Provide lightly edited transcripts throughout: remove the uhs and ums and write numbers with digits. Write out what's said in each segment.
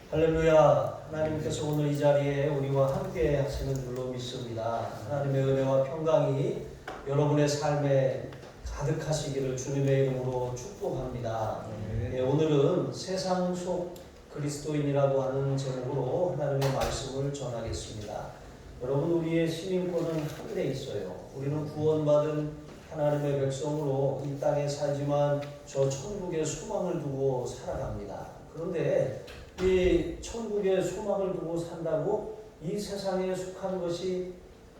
할렐루야. 하나님께서 오늘 이 자리에 우리와 함께 하시는 줄로 믿습니다. 하나님의 은혜와 평강이 여러분의 삶에 가득하시기를 주님의 이름으로 축복합니다. 오늘은 세상 속 그리스도인이라고 하는 제목으로 하나님의 말씀을 전하겠습니다. 여러분, 우리의 시민권은 하늘에 있어요. 우리는 구원받은 하나님의 백성으로 이 땅에 살지만 저 천국의 소망을 두고 살아갑니다. 그런데 이 천국의 소망을 두고 산다고 이 세상에 속한 것이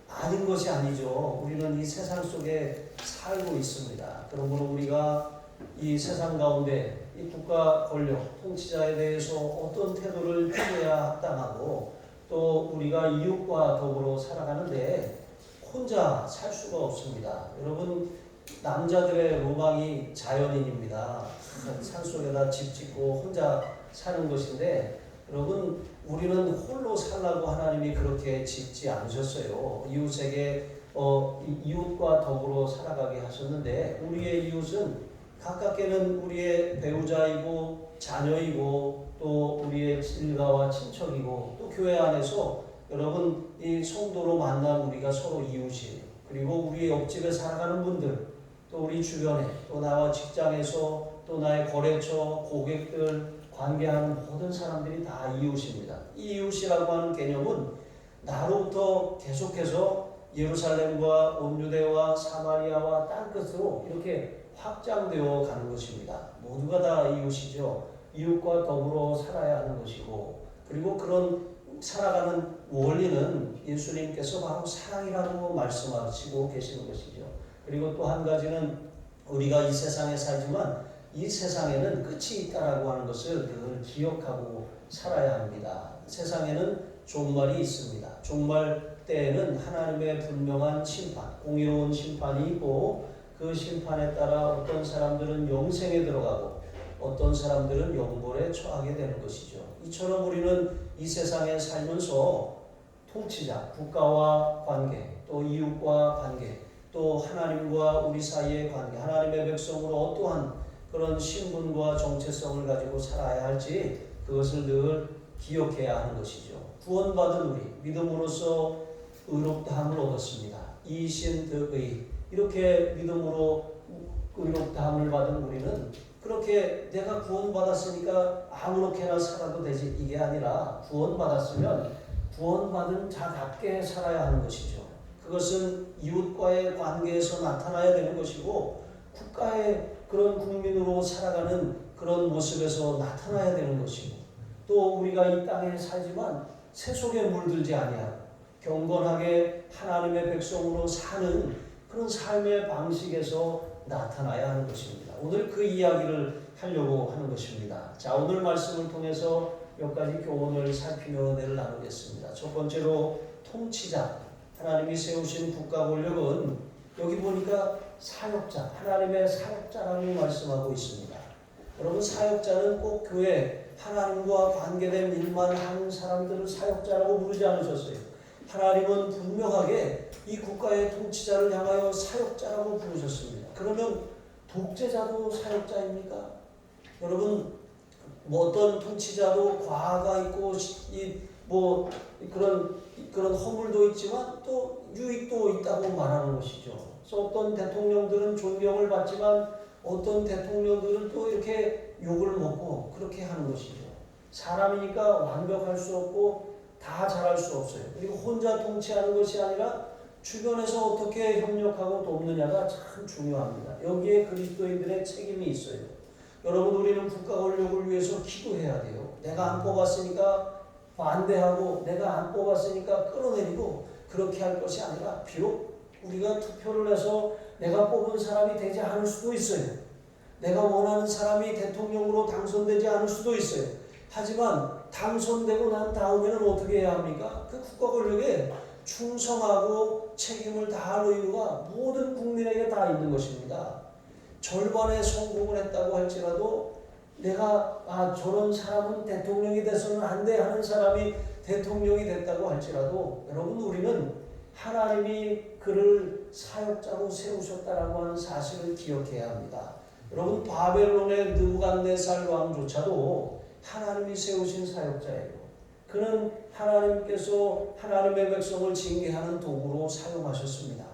아닌 것이 아니죠. 우리는 이 세상 속에 살고 있습니다. 그러므로 우리가 이 세상 가운데 이 국가 권력, 통치자에 대해서 어떤 태도를 취해야 합당하고 또 우리가 이웃과 더불어 살아가는데 혼자 살 수가 없습니다. 여러분, 남자들의 로망이 자연인입니다. 산속에다 집 짓고 혼자 사는 것인데, 여러분, 우리는 홀로 살라고 하나님이 그렇게 짓지 않으셨어요. 이웃에게 이웃과 더불어 살아가게 하셨는데, 우리의 이웃은 가깝게는 우리의 배우자이고 자녀이고 또 우리의 일가와 친척이고 또 교회 안에서 여러분 이 성도로 만난 우리가 서로 이웃이에요. 그리고 우리 옆집에 살아가는 분들, 또 우리 주변에, 또 나와 직장에서, 또 나의 거래처, 고객들, 관계하는 모든 사람들이 다 이웃입니다. 이 이웃이라고 하는 개념은 나로부터 계속해서 예루살렘과 온 유대와 사마리아와 땅끝으로 이렇게 확장되어 가는 것입니다. 모두가 다 이웃이죠. 이웃과 더불어 살아야 하는 것이고, 그리고 그런 살아가는 원리는 예수님께서 바로 사랑이라고 말씀하시고 계시는 것이죠. 그리고 또 한 가지는 우리가 이 세상에 살지만 이 세상에는 끝이 있다라고 하는 것을 늘 기억하고 살아야 합니다. 세상에는 종말이 있습니다. 종말 때에는 하나님의 분명한 심판, 공의로운 심판이 있고 그 심판에 따라 어떤 사람들은 영생에 들어가고 어떤 사람들은 영벌에 처하게 되는 것이죠. 이처럼 우리는 이 세상에 살면서 통치자, 국가와 관계, 또 이웃과 관계, 또 하나님과 우리 사이의 관계, 하나님의 백성으로 어떠한 그런 신분과 정체성을 가지고 살아야 할지 그것을 늘 기억해야 하는 것이죠. 구원받은 우리, 믿음으로써 의롭다함을 얻었습니다. 이신 득의, 이렇게 믿음으로 의롭다함을 받은 우리는 그렇게 내가 구원받았으니까 아무렇게나 살아도 되지, 이게 아니라 구원받았으면 구원받은 자답게 살아야 하는 것이죠. 그것은 이웃과의 관계에서 나타나야 되는 것이고 국가의 그런 국민으로 살아가는 그런 모습에서 나타나야 되는 것이고, 또 우리가 이 땅에 살지만 세속에 물들지 아니하고 경건하게 하나님의 백성으로 사는 그런 삶의 방식에서 나타나야 하는 것입니다. 오늘 그 이야기를 하려고 하는 것입니다. 자, 오늘 말씀을 통해서 몇 가지 교훈을 살피며 은혜를 나누겠습니다. 첫 번째로 통치자, 하나님이 세우신 국가 권력은 여기 보니까 사역자, 하나님의 사역자라고 말씀하고 있습니다. 여러분, 사역자는 꼭 교회, 하나님과 관계된 일만 하는 사람들을 사역자라고 부르지 않으셨어요. 하나님은 분명하게 이 국가의 통치자를 향하여 사역자라고 부르셨습니다. 그러면 독재자도 사역자입니까? 여러분, 어떤 통치자도 과가 있고 그런 허물도 있지만 또 유익도 있다고 말하는 것이죠. 그래서 어떤 대통령들은 존경을 받지만 어떤 대통령들은 또 이렇게 욕을 먹고 그렇게 하는 것이죠. 사람이니까 완벽할 수 없고 다 잘할 수 없어요. 그리고 혼자 통치하는 것이 아니라 주변에서 어떻게 협력하고 돕느냐가 참 중요합니다. 여기에 그리스도인들의 책임이 있어요. 여러분, 우리는 국가 권력을 위해서 기도해야 돼요. 내가 안 뽑았으니까 반대하고 내가 안 뽑았으니까 끌어내리고 그렇게 할 것이 아니라, 비록 우리가 투표를 해서 내가 뽑은 사람이 되지 않을 수도 있어요. 내가 원하는 사람이 대통령으로 당선되지 않을 수도 있어요. 하지만 당선되고 난 다음에는 어떻게 해야 합니까? 그 국가 권력에 충성하고 책임을 다할 의무가 모든 국민에게 다 있는 것입니다. 절반의 성공을 했다고 할지라도 내가 저런 사람은 대통령이 돼서는 안 돼 하는 사람이 대통령이 됐다고 할지라도, 여러분, 우리는 하나님이 그를 사역자로 세우셨다라고 하는 사실을 기억해야 합니다. 여러분, 바벨론의 느부갓네살 왕조차도 하나님이 세우신 사역자예요. 그는 하나님께서 하나님의 백성을 징계하는 도구로 사용하셨습니다.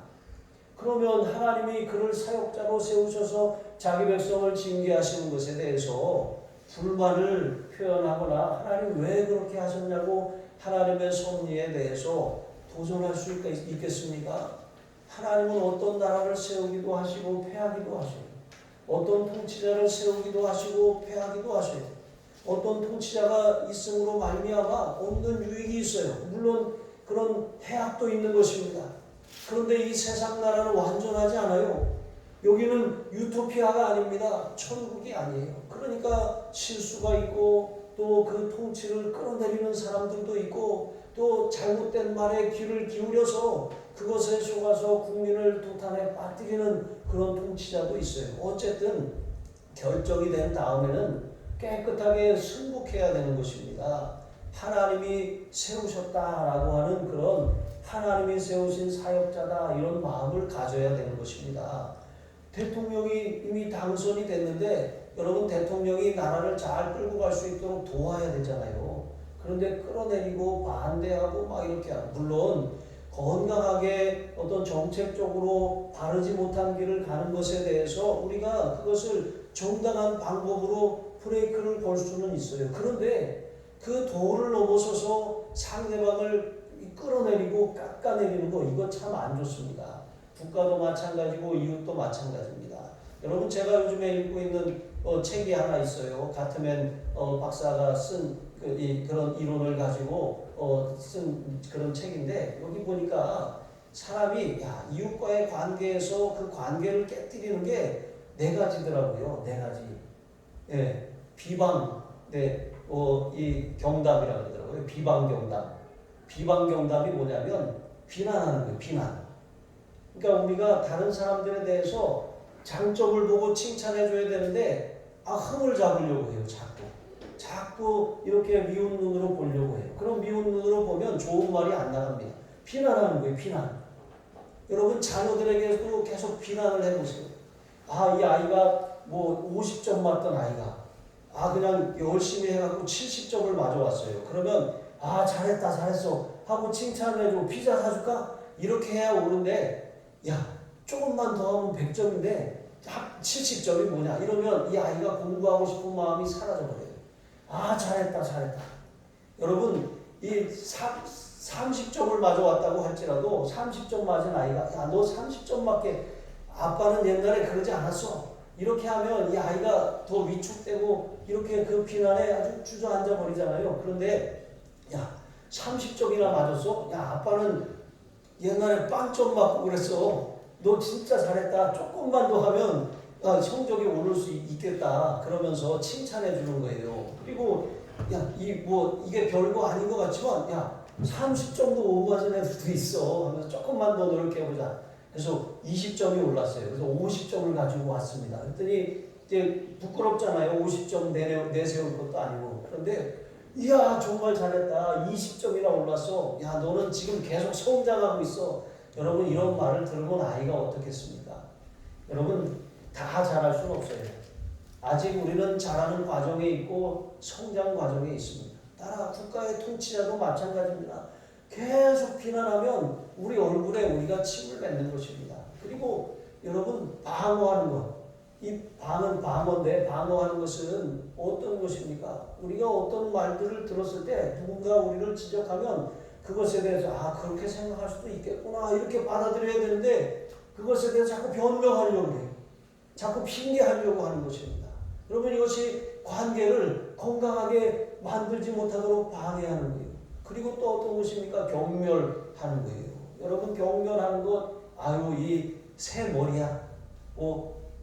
그러면 하나님이 그를 사역자로 세우셔서 자기 백성을 징계하시는 것에 대해서 불만을 표현하거나 하나님 왜 그렇게 하셨냐고 하나님의 섭리에 대해서 도전할 수 있겠습니까? 하나님은 어떤 나라를 세우기도 하시고 폐하기도 하셔요. 어떤 통치자를 세우기도 하시고 폐하기도 하셔요. 어떤 통치자가 있음으로 말미암아 얻는 유익이 있어요. 물론 그런 해악도 있는 것입니다. 그런데 이 세상 나라는 완전하지 않아요. 여기는 유토피아가 아닙니다. 천국이 아니에요. 그러니까 실수가 있고 또 그 통치를 끌어내리는 사람들도 있고 또 잘못된 말에 귀를 기울여서 그것에 속아서 국민을 도탄에 빠뜨리는 그런 통치자도 있어요. 어쨌든 결정이 된 다음에는 깨끗하게 승복해야 되는 것입니다. 하나님이 세우셨다라고 하는 그런 하나님이 세우신 사역자다 이런 마음을 가져야 되는 것입니다. 대통령이 이미 당선이 됐는데 여러분 대통령이 나라를 잘 끌고 갈 수 있도록 도와야 되잖아요. 그런데 끌어내리고 반대하고 막 이렇게 물론 건강하게 어떤 정책적으로 바르지 못한 길을 가는 것에 대해서 우리가 그것을 정당한 방법으로 브레이크를 걸 수는 있어요. 그런데 그 도를 넘어서서 상대방을 끌어내리고 깎아내리는 거 이거 참 안 좋습니다. 국가도 마찬가지고 이웃도 마찬가지입니다. 여러분 제가 요즘에 읽고 있는 책이 하나 있어요. 가트맨 박사가 쓴 그런 이론을 가지고 쓴 그런 책인데 여기 보니까 사람이 이웃과의 관계에서 그 관계를 깨뜨리는 게 네 가지더라고요. 네 가지. 예, 비방, 네, 이 경담이라고 그러더라고요. 비방 경담. 비방 경담이 뭐냐면 비난하는 거예요. 비난. 그러니까 우리가 다른 사람들에 대해서 장점을 보고 칭찬해줘야 되는데 흠을 잡으려고 해요. 자꾸 이렇게 미운 눈으로 보려고 해요. 그럼 미운 눈으로 보면 좋은 말이 안 나갑니다. 비난하는 거예요. 비난. 여러분 자녀들에게도 계속 비난을 해보세요. 이 아이가 뭐 50점 맞던 아이가 그냥 열심히 해갖고 70점을 맞아왔어요. 그러면 잘했어 하고 칭찬해주고 피자 사줄까? 이렇게 해야 오는데 조금만 더 하면 100점인데 70점이 뭐냐 이러면 이 아이가 공부하고 싶은 마음이 사라져버려요. 잘했다. 여러분 이 30점을 맞아왔다고 할지라도 30점 맞은 아이가 너 30점 맞게 아빠는 옛날에 그러지 않았어. 이렇게 하면 이 아이가 더 위축되고 이렇게 그 비난에 아주 주저앉아 버리잖아요. 그런데 30점이나 맞았어? 아빠는 옛날에 빵점 맞고 그랬어. 너 진짜 잘했다. 조금만 더 하면 성적이 오를 수 있겠다. 그러면서 칭찬해 주는 거예요. 그리고 이게 별거 아닌 것 같지만 30점도 오버하는 애들도 있어. 하면서 조금만 더 노력해보자. 그래서 20점이 올랐어요. 그래서 50점을 가지고 왔습니다. 그랬더니 이제 부끄럽잖아요. 50점 내세울 것도 아니고. 그런데 정말 잘했다. 20점이나 올랐어. 너는 지금 계속 성장하고 있어. 여러분 이런 말을 들으면 아이가 어떻겠습니까? 여러분 다 잘할 수는 없어요. 아직 우리는 자라는 과정에 있고 성장 과정에 있습니다. 따라 국가의 통치자도 마찬가지입니다. 계속 비난하면 우리 얼굴에 우리가 침을 뱉는 것입니다. 그리고 여러분 방어하는 것. 이 방은 방어인데 방어하는 것은 어떤 것입니까? 우리가 어떤 말들을 들었을 때 누군가 우리를 지적하면 그것에 대해서 그렇게 생각할 수도 있겠구나 이렇게 받아들여야 되는데 그것에 대해서 자꾸 변명하려고 해요. 자꾸 핑계하려고 하는 것입니다. 여러분 이것이 관계를 건강하게 만들지 못하도록 방해하는 거예요. 그리고 또 어떤 것입니까? 경멸하는 거예요. 여러분 경멸하는 것 이 새 머리야.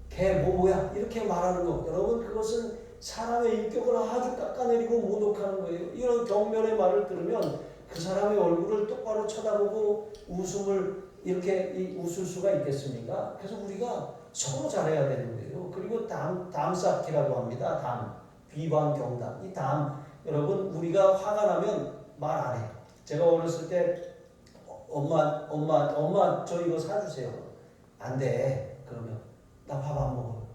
걔 뭐야 이렇게 말하는 것. 여러분 그것은 사람의 인격을 아주 깎아내리고 모독하는 거예요. 이런 경멸의 말을 들으면 그 사람의 얼굴을 똑바로 쳐다보고 웃음을 이렇게 웃을 수가 있겠습니까? 그래서 우리가 서로 잘해야 되는 거예요. 그리고 담 쌓기라고 합니다. 비방 경담. 이 여러분 우리가 화가 나면 말 안 해. 제가 어렸을 때 엄마 저 이거 사주세요. 안 돼. 그러면 나 밥 안 먹어.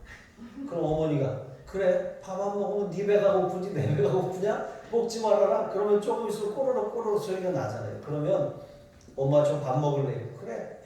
그럼 어머니가 그래 밥 안 먹으면 네 배가 고프지 내 배가 고프냐? 먹지 말아라. 그러면 조금 있으면 꼬르륵 소리가 나잖아요. 그러면 엄마 저 밥 먹을래요. 그래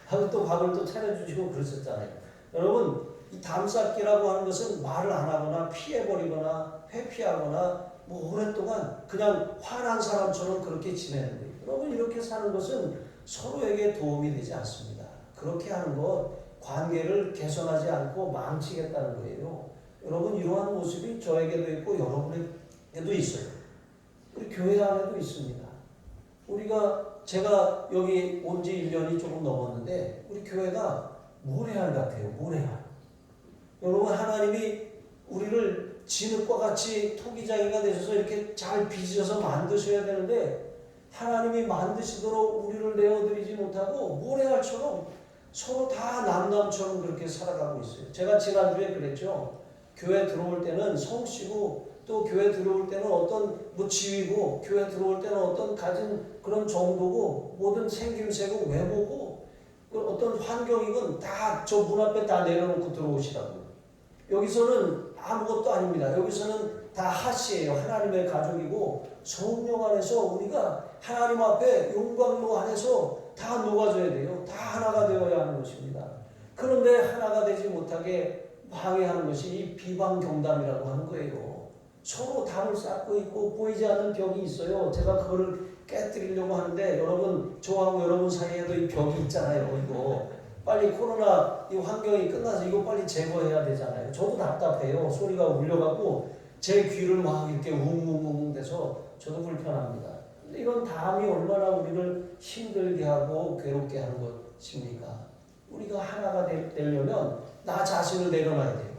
하고 또 밥을 또 차려주시고 그러셨잖아요. 여러분 이 담쌓기라고 하는 것은 말을 안 하거나 피해버리거나 회피하거나 뭐 오랫동안 그냥 화난 사람처럼 그렇게 지내는 거예요. 여러분 이렇게 사는 것은 서로에게 도움이 되지 않습니다. 그렇게 하는 것 관계를 개선하지 않고 망치겠다는 거예요. 여러분 이러한 모습이 저에게도 있고 여러분에게도 있어요. 우리 교회 안에도 있습니다. 제가 여기 온 지 1년이 조금 넘었는데 우리 교회가 모래알 같아요. 모래알. 여러분 하나님이 우리를 진흙과 같이 토기장이가 되셔서 이렇게 잘 빚으셔서 만드셔야 되는데 하나님이 만드시도록 우리를 내어드리지 못하고 모래알처럼 서로 다 남남처럼 그렇게 살아가고 있어요. 제가 지난주에 그랬죠. 교회 들어올 때는 성씨고 또 교회 들어올 때는 어떤 뭐 지위고 교회 들어올 때는 어떤 가진 그런 정도고 모든 생김새고 외모고 어떤 환경이건 다 저 문 앞에 다 내려놓고 들어오시라고요. 여기서는 아무것도 아닙니다. 여기서는 다 하시예요. 하나님의 가족이고 성령 안에서 우리가 하나님 앞에 영광로 안에서 다 녹아져야 돼요. 다 하나가 되어야 하는 것입니다. 그런데 하나가 되지 못하게 방해하는 것이 이 비방경담이라고 하는 거예요. 서로 담을 쌓고 있고 보이지 않는 벽이 있어요. 제가 그거를 깨뜨리려고 하는데 여러분 저하고 여러분 사이에도 이 벽이 있잖아요. 이거 빨리 코로나 이 환경이 끝나서 이거 빨리 제거해야 되잖아요. 저도 답답해요. 소리가 울려갖고 제 귀를 막 이렇게 웅웅웅 돼서 저도 불편합니다. 근데 이런 담이 얼마나 우리를 힘들게 하고 괴롭게 하는 것입니까? 우리가 하나가 되려면 나 자신을 내려놔야 돼요.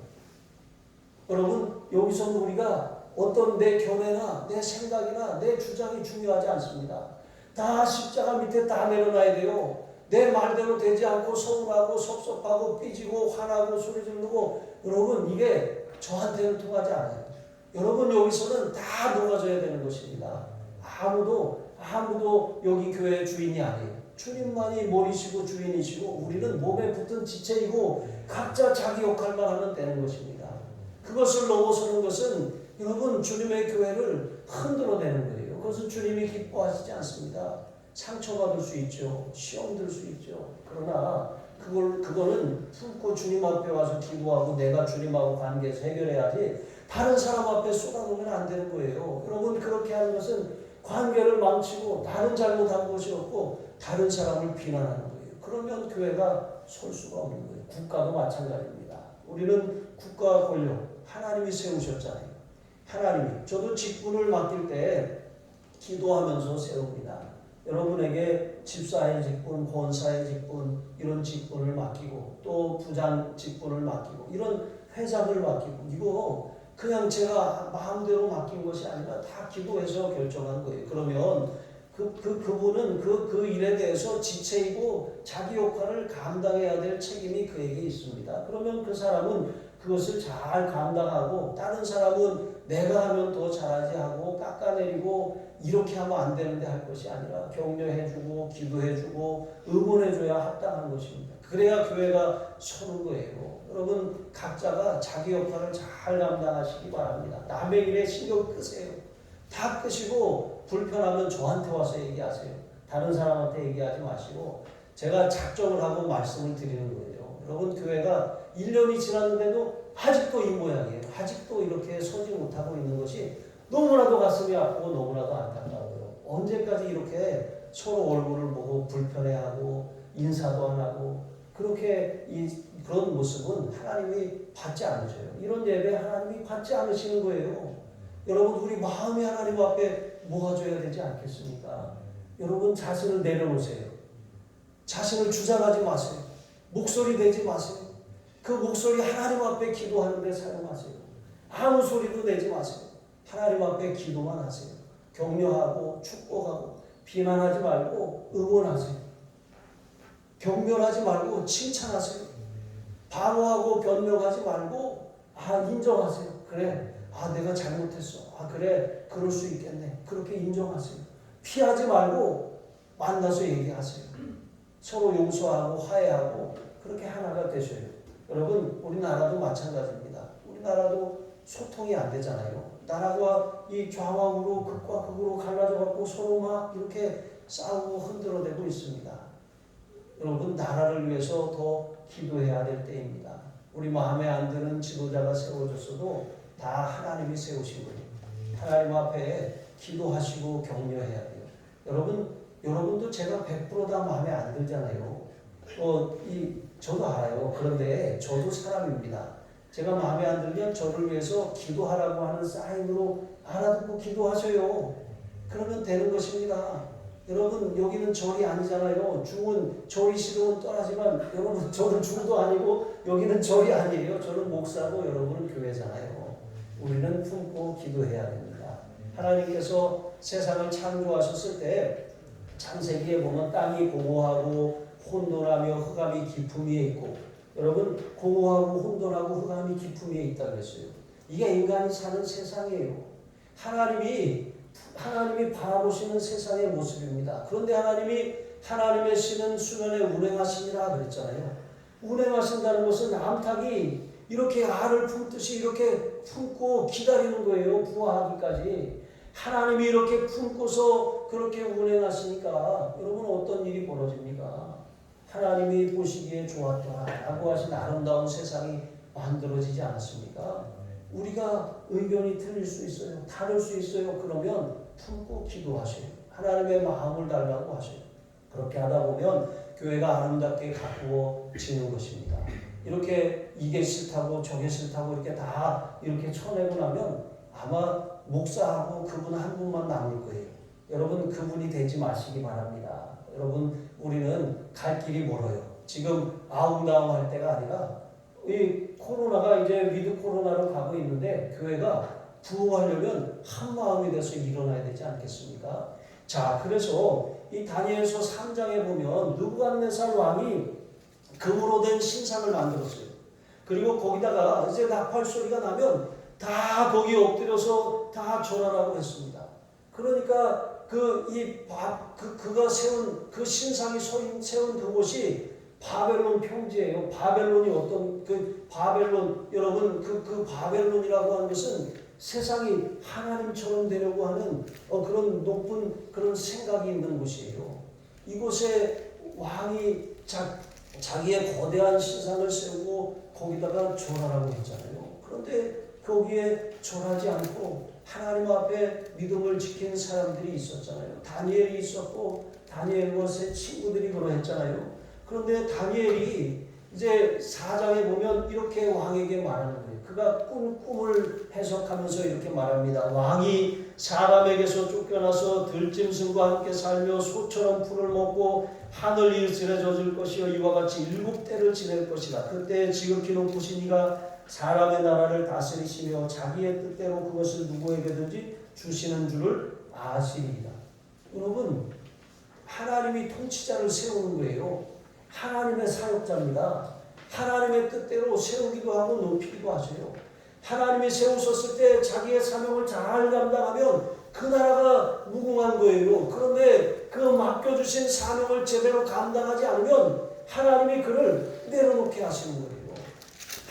여러분 여기서 우리가 어떤 내 견해나 내 생각이나 내 주장이 중요하지 않습니다. 다 십자가 밑에 다 내려놔야 돼요. 내 말대로 되지 않고 서운하고 섭섭하고 삐지고 화나고 소리 지르고 여러분 이게 저한테는 통하지 않아요. 여러분 여기서는 다 녹아져야 되는 것입니다. 아무도 여기 교회의 주인이 아니에요. 주님만이 머리시고 주인이시고 우리는 몸에 붙은 지체이고 각자 자기 역할만 하면 되는 것입니다. 그것을 넘어서는 것은 여러분 주님의 교회를 흔들어내는 거예요. 그것은 주님이 기뻐하시지 않습니다. 상처받을 수 있죠. 시험 들 수 있죠. 그러나 그거는 품고 주님 앞에 와서 기도하고 내가 주님하고 관계에서 해결해야지 다른 사람 앞에 쏟아놓으면 안 되는 거예요. 여러분 그렇게 하는 것은 관계를 망치고 나는 잘못한 것이 없고 다른 사람을 비난하는 거예요. 그러면 교회가 설 수가 없는 거예요. 국가도 마찬가지입니다. 우리는 국가 권력 하나님이 세우셨잖아요. 하나님이 저도 직분을 맡길 때 기도하면서 세웁니다. 여러분에게 집사의 직분, 권사의 직분 이런 직분을 맡기고 또 부장 직분을 맡기고 이런 회장을 맡기고 이거 그냥 제가 마음대로 맡긴 것이 아니라 다 기도해서 결정한 거예요. 그러면 그분은 그 일에 대해서 지체이고 자기 역할을 감당해야 될 책임이 그에게 있습니다. 그러면 그 사람은 그것을 잘 감당하고 다른 사람은 내가 하면 더 잘하지 하고 깎아내리고 이렇게 하면 안 되는데 할 것이 아니라 격려해주고 기도해주고 응원해줘야 합당한 것입니다. 그래야 교회가 서는 거예요. 여러분 각자가 자기 역할을 잘 감당하시기 바랍니다. 남의 일에 신경 끄세요. 다 끄시고 불편하면 저한테 와서 얘기하세요. 다른 사람한테 얘기하지 마시고 제가 작정을 하고 말씀을 드리는 거예요. 여러분 교회가 1년이 지났는데도 아직도 이 모양이에요. 아직도 이렇게 서지 못하고 있는 것이 너무나도 가슴이 아프고 너무나도 안타까워요. 언제까지 이렇게 서로 얼굴을 보고 불편해하고 인사도 안 하고 그렇게 그런 모습은 하나님이 받지 않으셔요. 이런 예배 하나님이 받지 않으시는 거예요. 여러분 우리 마음이 하나님 앞에 모아져야 되지 않겠습니까? 여러분 자신을 내려놓으세요. 자신을 주장하지 마세요. 목소리 내지 마세요. 그 목소리 하나님 앞에 기도하는 데 사용하세요. 아무 소리도 내지 마세요. 하나님 앞에 기도만 하세요. 격려하고 축복하고 비난하지 말고 응원하세요. 경멸하지 말고 칭찬하세요. 방어하고 변명하지 말고 인정하세요. 그래 내가 잘못했어. 그래 그럴 수 있겠네. 그렇게 인정하세요. 피하지 말고 만나서 얘기하세요. 서로 용서하고 화해하고 그렇게 하나가 되셔요. 여러분 우리나라도 마찬가지입니다. 우리나라도 소통이 안 되잖아요. 나라가 이 좌왕으로 극과 극으로 갈라져 갖고 서로 막 이렇게 싸우고 흔들어대고 있습니다. 여러분, 나라를 위해서 더 기도해야 될 때입니다. 우리 마음에 안 드는 지도자가 세워졌어도 다 하나님이 세우신 거예요. 하나님 앞에 기도하시고 격려해야 돼요. 여러분도 제가 100%다 마음에 안 들잖아요. 저도 알아요. 그런데 저도 사람입니다. 제가 마음에 안 들면 저를 위해서 기도하라고 하는 사인으로 알아듣고 기도하셔요. 그러면 되는 것입니다. 여러분, 여기는 절이 아니잖아요. 중은 절이 싫으면 떠나지만 여러분, 저는 중도 아니고 여기는 절이 아니에요. 저는 목사고 여러분은 교회잖아요. 우리는 품고 기도해야 됩니다. 하나님께서 세상을 창조하셨을 때 창세기에 보면 땅이 공허하고 혼돈하며 흑암이 깊음 위에 있고, 여러분, 공허하고 혼돈하고 흑암이 깊음 위에 있다고 했어요. 이게 인간이 사는 세상이에요. 하나님이 바라보시는 세상의 모습입니다. 그런데 하나님의 신은 수면에 운행하시니라 그랬잖아요. 운행하신다는 것은 암탉이 이렇게 알을 품듯이 이렇게 품고 기다리는 거예요. 부화하기까지. 하나님이 이렇게 품고서 그렇게 운행하시니까 여러분, 어떤 일이 벌어집니까? 하나님이 보시기에 좋았더라라고 하신 아름다운 세상이 만들어지지 않았습니까? 우리가 의견이 틀릴 수 있어요. 다를 수 있어요. 그러면 품고 기도하세요. 하나님의 마음을 달라고 하세요. 그렇게 하다 보면 교회가 아름답게 가꾸어지는 것입니다. 이렇게 이게 싫다고 저게 싫다고 이렇게 다 이렇게 쳐내고 나면 아마 목사하고 그분 한 분만 남을 거예요. 여러분, 그분이 되지 마시기 바랍니다. 여러분, 우리는 갈 길이 멀어요. 지금 아웅다웅할 때가 아니라 이 코로나가 이제 위드 코로나로 가고 있는데 교회가 부흥하려면 한 마음이 돼서 일어나야 되지 않겠습니까? 자, 그래서 이 다니엘서 3장에 보면 느부갓네살 왕이 금으로 된 신상을 만들었어요. 그리고 거기다가 이제 나팔 소리가 나면 다 거기 엎드려서 다 절하라고 했습니다. 그러니까 그가 세운 그 신상이 세운 그곳이 바벨론 평지예요. 바벨론이 어떤 바벨론, 여러분, 그 바벨론이라고 하는 것은 세상이 하나님처럼 되려고 하는 그런 높은 그런 생각이 있는 곳이에요. 이곳에 왕이 자기의 거대한 신상을 세우고 거기다가 절하라고 했잖아요. 그런데 거기에 절하지 않고 하나님 앞에 믿음을 지킨 사람들이 있었잖아요. 다니엘이 있었고 다니엘과 세 친구들이 그러했잖아요. 그런데 다니엘이 이제 4장에 보면 이렇게 왕에게 말하는 거예요. 그가 꿈을 해석하면서 이렇게 말합니다. 왕이 사람에게서 쫓겨나서 들짐승과 함께 살며 소처럼 풀을 먹고 하늘 이슬에 젖을 것이요 이와 같이 7때를 지낼 것이다. 그때 지극히 높으신 이가 사람의 나라를 다스리시며 자기의 뜻대로 그것을 누구에게든지 주시는 줄을 아시리이다. 여러분, 하나님이 통치자를 세우는 거예요. 하나님의 사역자입니다. 하나님의 뜻대로 세우기도 하고 높이기도 하세요. 하나님이 세우셨을 때 자기의 사명을 잘 감당하면 그 나라가 무궁한 거예요. 그런데 그 맡겨주신 사명을 제대로 감당하지 않으면 하나님이 그를 내려놓게 하시는 거예요.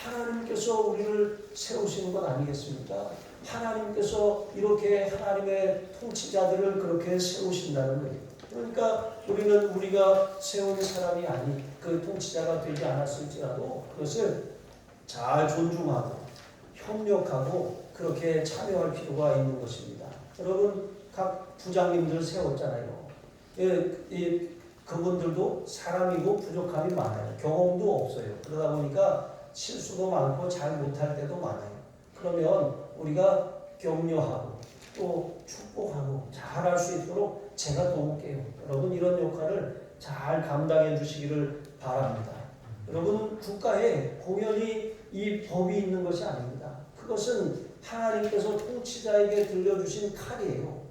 하나님께서 우리를 세우시는 것 아니겠습니까? 하나님께서 이렇게 하나님의 통치자들을 그렇게 세우신다는 거예요. 그러니까 우리는 우리가 세운 사람이 아닌 그 통치자가 되지 않았을지라도 그것을 잘 존중하고 협력하고 그렇게 참여할 필요가 있는 것입니다. 여러분, 각 부장님들 세웠잖아요. 그분들도 사람이고 부족함이 많아요. 경험도 없어요. 그러다 보니까 실수도 많고 잘 못할 때도 많아요. 그러면 우리가 격려하고 또 축복하고 잘할 수 있도록 제가 도울게요. 여러분, 이런 역할을 잘 감당해 주시기를 바랍니다. 여러분, 국가에 공연히 이 법이 있는 것이 아닙니다. 그것은 하나님께서 통치자에게 들려주신 칼이에요.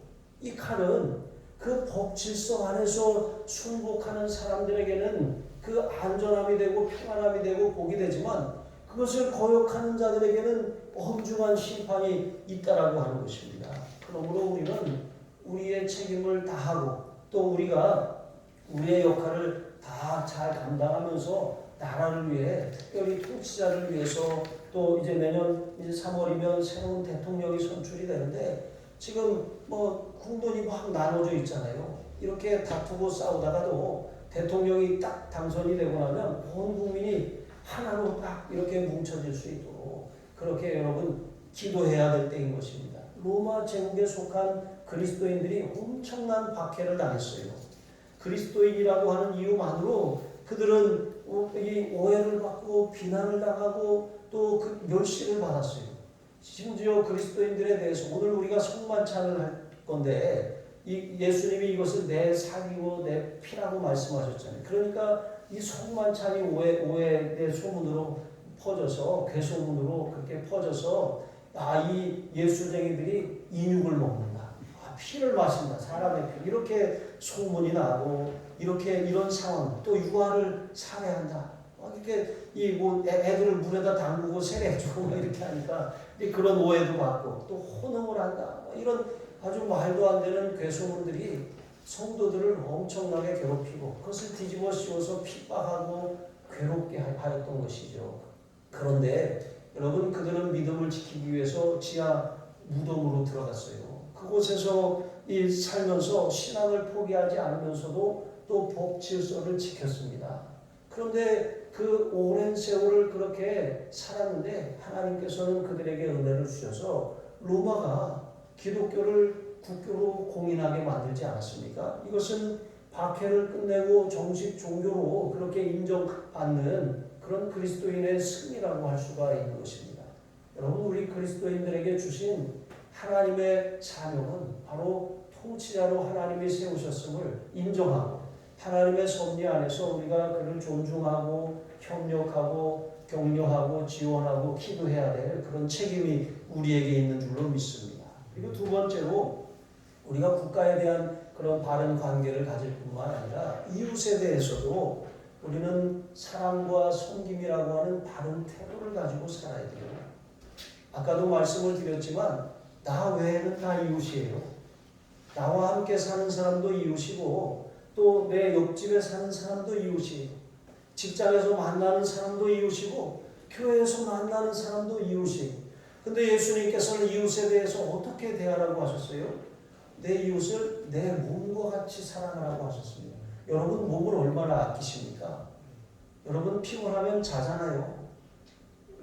이 칼은 그 법 질서 안에서 순복하는 사람들에게는 그 안전함이 되고 평안함이 되고 복이 되지만 그것을 거역하는 자들에게는 엄중한 심판이 있다라고 하는 것입니다. 그러므로 우리는 우리의 책임을 다하고 또 우리가 우리의 역할을 다 잘 감당하면서 나라를 위해 특별히 통치자를 위해서 또 이제 내년 이제 3월이면 새로운 대통령이 선출이 되는데 지금 뭐 국론이 막 나눠져 있잖아요. 이렇게 다투고 싸우다가도 대통령이 딱 당선이 되고 나면 온 국민이 하나로 딱 이렇게 뭉쳐질 수 있도록 그렇게 여러분 기도해야 될 때인 것입니다. 로마 제국에 속한 그리스도인들이 엄청난 박해를 당했어요. 그리스도인이라고 하는 이유만으로 그들은 이 오해를 받고 비난을 당하고 또 그 멸시를 받았어요. 심지어 그리스도인들에 대해서 오늘 우리가 성만찬을 할 건데 예수님이 이것을 내 살이고 내 피라고 말씀하셨잖아요. 그러니까 이 성만찬이 오해의 소문으로 퍼져서 괴소문으로 그렇게 퍼져서 이 예수쟁이들이 인육을 먹는다. 피를 마신다. 사람의 피. 이렇게 소문이 나고 이런 상황 또 유아를 살해한다. 이렇게 애들을 물에다 담그고 세례해주고 이렇게 하니까 그런 오해도 받고 또 혼응을 한다. 이런 아주 말도 안 되는 괴소문들이 성도들을 엄청나게 괴롭히고 그것을 뒤집어 씌워서 핍박하고 괴롭게 하였던 것이죠. 그런데 여러분 그들은 믿음을 지키기 위해서 지하 무덤으로 들어갔어요. 그곳에서 살면서 신앙을 포기하지 않으면서도 또 법 질서를 지켰습니다. 그런데 그 오랜 세월을 그렇게 살았는데 하나님께서는 그들에게 은혜를 주셔서 로마가 기독교를 국교로 공인하게 만들지 않았습니까? 이것은 박해를 끝내고 정식 종교로 그렇게 인정받는 그런 그리스도인의 승리라고 할 수가 있는 것입니다. 여러분 우리 그리스도인들에게 주신 하나님의 사명은 바로 통치자로 하나님이 세우셨음을 인정하고 하나님의 섭리 안에서 우리가 그를 존중하고 협력하고 격려하고 지원하고 기도해야 될 그런 책임이 우리에게 있는 줄로 믿습니다. 그리고 두 번째로 우리가 국가에 대한 그런 바른 관계를 가질 뿐만 아니라 이웃에 대해서도 우리는 사랑과 섬김이라고 하는 바른 태도를 가지고 살아야 돼요. 아까도 말씀을 드렸지만 나 외에는 다 이웃이에요. 나와 함께 사는 사람도 이웃이고 또 내 옆집에 사는 사람도 이웃이에요. 직장에서 만나는 사람도 이웃이고 교회에서 만나는 사람도 이웃이에요. 근데 예수님께서는 이웃에 대해서 어떻게 대하라고 하셨어요? 내 이웃을 내 몸과 같이 사랑하라고 하셨습니다. 여러분 몸을 얼마나 아끼십니까? 여러분 피곤하면 자잖아요.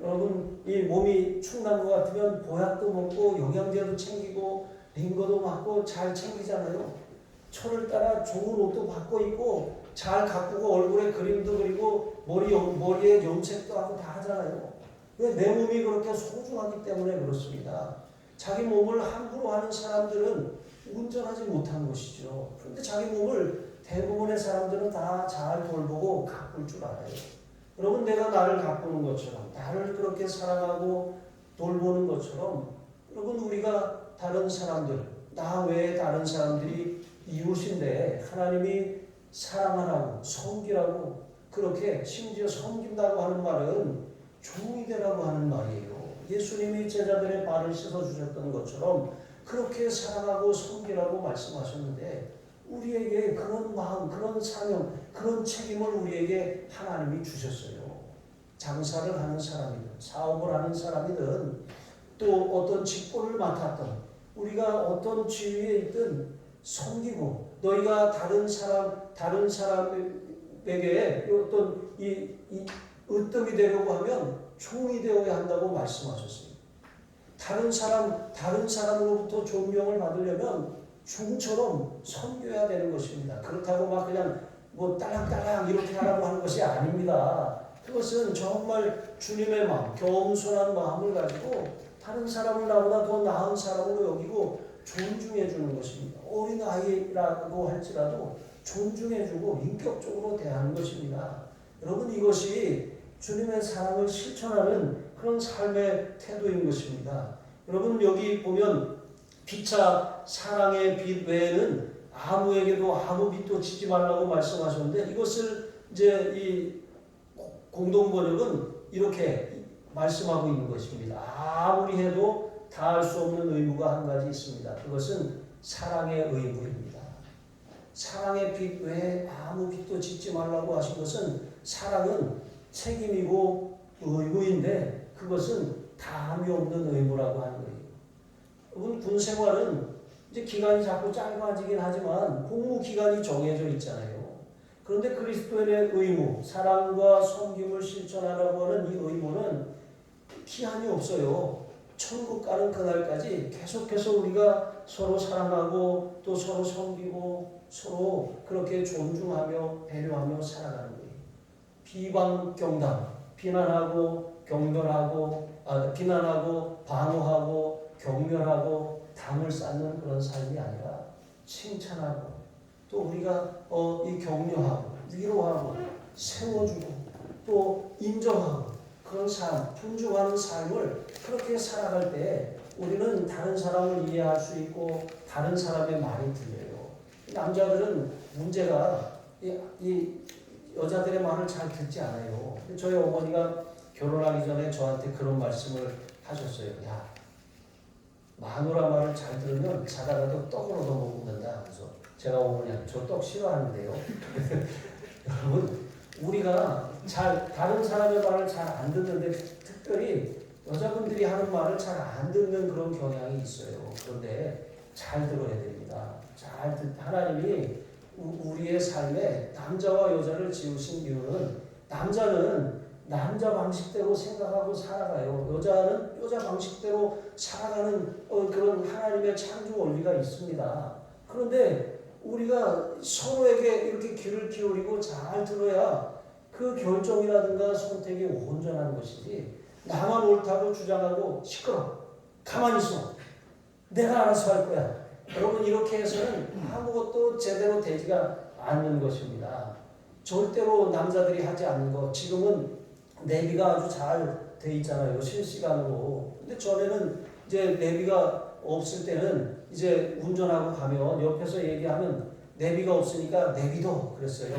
여러분 이 몸이 축난 것 같으면 보약도 먹고 영양제도 챙기고 링거도 맞고 잘 챙기잖아요. 철을 따라 좋은 옷도 받고 입고 잘 가꾸고 얼굴에 그림도 그리고 머리에 염색도 하고 다 하잖아요. 왜? 내 몸이 그렇게 소중하기 때문에 그렇습니다. 자기 몸을 함부로 하는 사람들은 온전하지 못한 것이죠. 그런데 자기 몸을 대부분의 사람들은 다 잘 돌보고 가꿀 줄 알아요. 여러분 내가 나를 가꾸는 것처럼 나를 그렇게 사랑하고 돌보는 것처럼 여러분 우리가 다른 사람들 나 외에 다른 사람들이 이웃인데 하나님이 사랑하라고 섬기라고 그렇게 심지어 섬긴다고 하는 말은 종이 되라고 하는 말이에요. 예수님이 제자들의 발을 씻어주셨던 것처럼 그렇게 사랑하고 섬기라고 말씀하셨는데 우리에게 그런 마음, 그런 사명, 그런 책임을 우리에게 하나님이 주셨어요. 장사를 하는 사람이든 사업을 하는 사람이든 또 어떤 직분을 맡았던 우리가 어떤 지위에 있든 섬기고 너희가 다른 사람에게 어떤 이 으뜸이 되려고 하면 종이 되어야 한다고 말씀하셨어요. 다른 사람으로부터 존경을 받으려면 종처럼 섬겨야 되는 것입니다. 그렇다고 막 그냥 딸랑딸랑 이렇게 하라고 하는 것이 아닙니다. 그것은 정말 주님의 마음, 겸손한 마음을 가지고 다른 사람을 나보다 더 나은 사람으로 여기고 존중해 주는 것입니다. 어린 아이라고 할지라도 존중해주고 인격적으로 대하는 것입니다. 여러분 이것이 주님의 사랑을 실천하는 그런 삶의 태도인 것입니다. 여러분 여기 보면 피차 사랑의 빛 외에는 아무에게도 아무 빛도 지지 말라고 말씀하셨는데 이것을 이제 이 공동번역은 이렇게 말씀하고 있는 것입니다. 아무리 해도 다할 수 없는 의무가 한 가지 있습니다. 그것은 사랑의 의무입니다. 사랑의 빛 외에 아무 빛도 짓지 말라고 하신 것은 사랑은 책임이고 의무인데 그것은 다함이 없는 의무라고 하는 거예요. 여러분 군 생활은 이제 기간이 자꾸 짧아지긴 하지만 복무 기간이 정해져 있잖아요. 그런데 그리스도인의 의무, 사랑과 섬김을 실천하라고 하는 이 의무는 기한이 없어요. 천국 가는 그날까지 계속해서 우리가 서로 사랑하고 또 서로 섬기고 서로 그렇게 존중하며 배려하며 살아가는 거예요. 비방 경담, 비난하고 경멸하고 비난하고 방어하고 경멸하고 담을 쌓는 그런 삶이 아니라 칭찬하고 또 우리가 이 격려하고 위로하고 세워주고 또 인정하고 그런 삶, 존중하는 삶을 그렇게 살아갈 때 우리는 다른 사람을 이해할 수 있고 다른 사람의 말이 들려요. 남자들은 문제가 이 여자들의 말을 잘 듣지 않아요. 저희 어머니가 결혼하기 전에 저한테 그런 말씀을 하셨어요. 야, 마누라 말을 잘 들으면 자다가도 떡을 얻어 먹는다. 그래서 제가 어머니한테 저 떡 싫어하는데요. 여러분 우리가 다른 사람의 말을 잘 안 듣는데 특별히 여자분들이 하는 말을 잘 안 듣는 그런 경향이 있어요. 그런데 잘 들어야 됩니다. 하나님이 우리의 삶에 남자와 여자를 지으신 이유는 남자는 남자 방식대로 생각하고 살아가요. 여자는 여자 방식대로 살아가는 그런 하나님의 창조 원리가 있습니다. 그런데 우리가 서로에게 이렇게 귀를 기울이고 잘 들어야 그 결정이라든가 선택이 온전한 것이지 나만 옳다고 주장하고 시끄러 가만히 있어 내가 알아서 할 거야 여러분 이렇게 해서는 아무것도 제대로 되지가 않는 것입니다. 절대로 남자들이 하지 않는 것 지금은 내비가 아주 잘 돼 있잖아요. 실시간으로. 근데 전에는 이제 내비가 없을 때는 이제 운전하고 가면 옆에서 얘기하면 내비가 없으니까 내비도 그랬어요.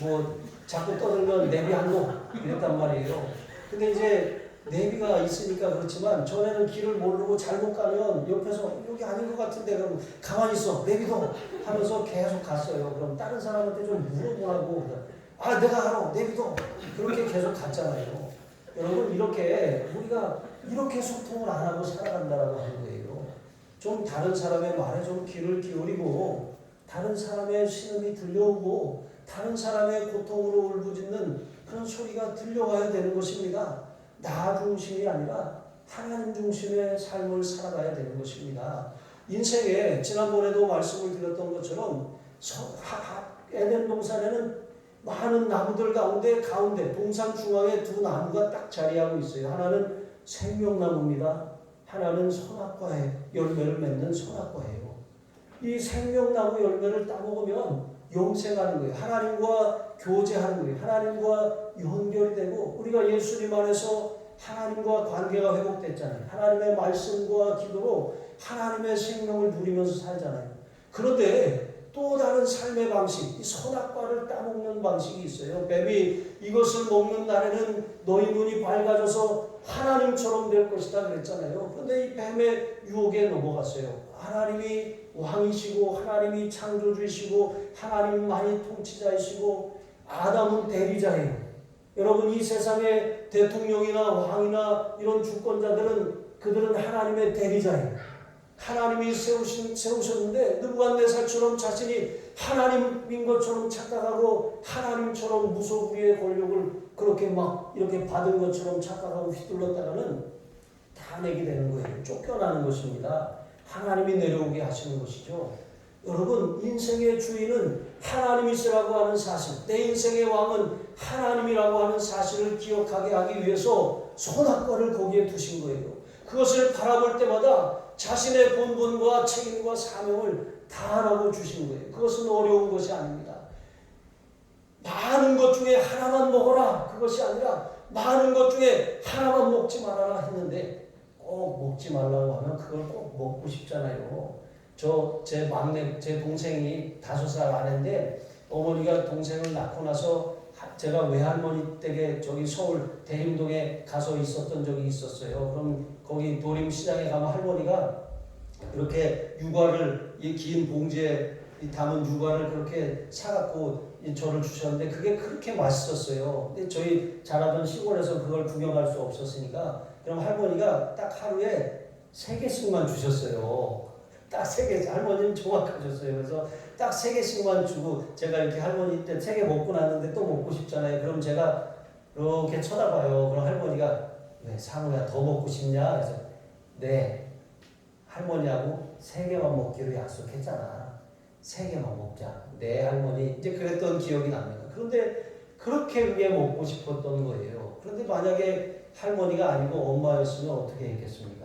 뭐 자꾸 떠들면 내비 한노 이랬단 말이에요. 근데 이제 내비가 있으니까 그렇지만 전에는 길을 모르고 잘못 가면 옆에서 여기 아닌 것 같은데 그럼 가만히 있어 내비도 하면서 계속 갔어요. 그럼 다른 사람한테 좀 물어보라고 내가 알아 내비도 그렇게 계속 갔잖아요. 여러분 이렇게 우리가 이렇게 소통을 안 하고 살아간다라고 하는 거예요. 좀 다른 사람의 말에 좀 귀를 기울이고 다른 사람의 신음이 들려오고 다른 사람의 고통으로 울부짖는 그런 소리가 들려와야 되는 것입니다. 나 중심이 아니라 하나님 중심의 삶을 살아가야 되는 것입니다. 인생에 지난번에도 말씀을 드렸던 것처럼 에덴 동산에는 많은 나무들 가운데 동산 중앙에 두 나무가 딱 자리하고 있어요. 하나는 생명나무입니다. 하나는 선악과의 열매를 맺는 선악과예요. 이 생명나무 열매를 따먹으면 영생하는 거예요. 하나님과 교제하는 거예요. 하나님과 연결이 되고 우리가 예수님 안에서 하나님과 관계가 회복됐잖아요. 하나님의 말씀과 기도로 하나님의 생명을 누리면서 살잖아요. 그런데 또 다른 삶의 방식, 이 선악과를 따먹는 방식이 있어요. 뱀이 이것을 먹는 날에는 너희 눈이 밝아져서 하나님처럼 될 것이다 그랬잖아요. 그런데 이 뱀의 유혹에 넘어갔어요. 하나님이 왕이시고 하나님이 창조주이시고 하나님만이 통치자이시고 아담은 대리자예요. 여러분 이 세상의 대통령이나 왕이나 이런 주권자들은 그들은 하나님의 대리자예요. 하나님이 세우셨는데 느부갓네살처럼 자신이 하나님인 것처럼 착각하고 하나님처럼 무소부리의 권력을 그렇게 막 이렇게 받은 것처럼 착각하고 휘둘렀다가는 다 내게 되는 거예요. 쫓겨나는 것입니다. 하나님이 내려오게 하시는 것이죠. 여러분 인생의 주인은 하나님이시라고 하는 사실, 내 인생의 왕은 하나님이라고 하는 사실을 기억하게 하기 위해서 선악과를 거기에 두신 거예요. 그것을 바라볼 때마다 자신의 본분과 책임과 사명을 다하라고 주신 거예요. 그것은 어려운 것이 아닙니다. 많은 것 중에 하나만 먹어라 그것이 아니라 많은 것 중에 하나만 먹지 말아라 했는데 꼭 먹지 말라고 하면 그걸 꼭 먹고 싶잖아요. 제 막내, 제 동생이 5살 아래인데 어머니가 동생을 낳고 나서 제가 외할머니 댁에 저기 서울 대림동에 가서 있었던 적이 있었어요. 그럼 거기 도림시장에 가면 할머니가 이렇게 육아를 이 긴 봉지에 이 담은 유과를 그렇게 사갖고 저를 주셨는데 그게 그렇게 맛있었어요. 근데 저희 자라던 시골에서 그걸 구경할 수 없었으니까 그럼 할머니가 딱 하루에 3개씩만 주셨어요. 딱 3개. 할머니는 정확하셨어요. 그래서 딱 3개씩만 주고 제가 이렇게 할머니 때 3개 먹고 났는데 또 먹고 싶잖아요. 그럼 제가 이렇게 쳐다봐요. 그럼 할머니가 왜 상우야 더 먹고 싶냐? 그래서 네. 할머니하고 3개만 먹기로 약속했잖아. 3개만 먹자. 네 할머니. 이제 그랬던 기억이 납니다. 그런데 그렇게 그게 먹고 싶었던 거예요. 그런데 만약에 할머니가 아니고 엄마였으면 어떻게 했겠습니까?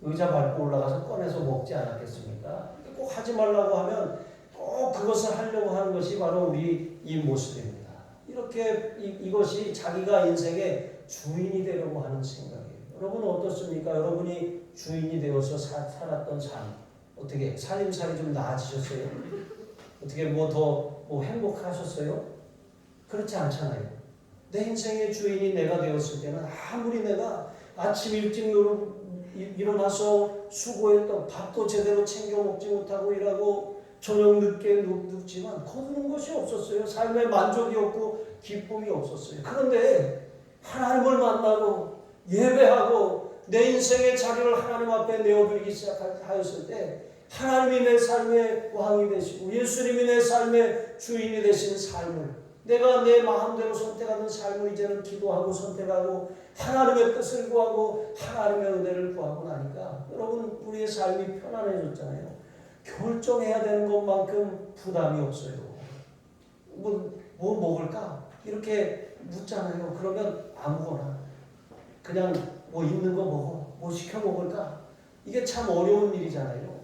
의자 밟고 올라가서 꺼내서 먹지 않았겠습니까? 꼭 하지 말라고 하면 꼭 그것을 하려고 하는 것이 바로 우리 이 모습입니다. 이렇게 이것이 자기가 인생의 주인이 되려고 하는 생각이에요. 여러분 어떻습니까? 여러분이 주인이 되어서 살았던 삶 어떻게 살림살이 좀 나아지셨어요? 어떻게 뭐 더 행복하셨어요? 그렇지 않잖아요. 내 인생의 주인이 내가 되었을 때는 아무리 내가 아침 일찍 일어나서 수고했던 밥도 제대로 챙겨 먹지 못하고 일하고 저녁 늦게 눕지만 거두는 것이 없었어요. 삶에 만족이 없고 기쁨이 없었어요. 그런데 하나님을 만나고 예배하고 내 인생의 자리를 하나님 앞에 내어드리기 시작하였을 때 하나님이 내 삶의 왕이 되시고 예수님이 내 삶의 주인이 되신 삶을 내가 내 마음대로 선택하는 삶을 이제는 기도하고 선택하고 하나님의 뜻을 구하고 하나님의 은혜를 구하고 나니까 여러분 우리의 삶이 편안해졌잖아요. 결정해야 되는 것만큼 부담이 없어요. 뭐 먹을까? 이렇게 묻잖아요. 그러면 아무거나 그냥 뭐 있는 거 먹어. 뭐 시켜 먹을까? 이게 참 어려운 일이잖아요.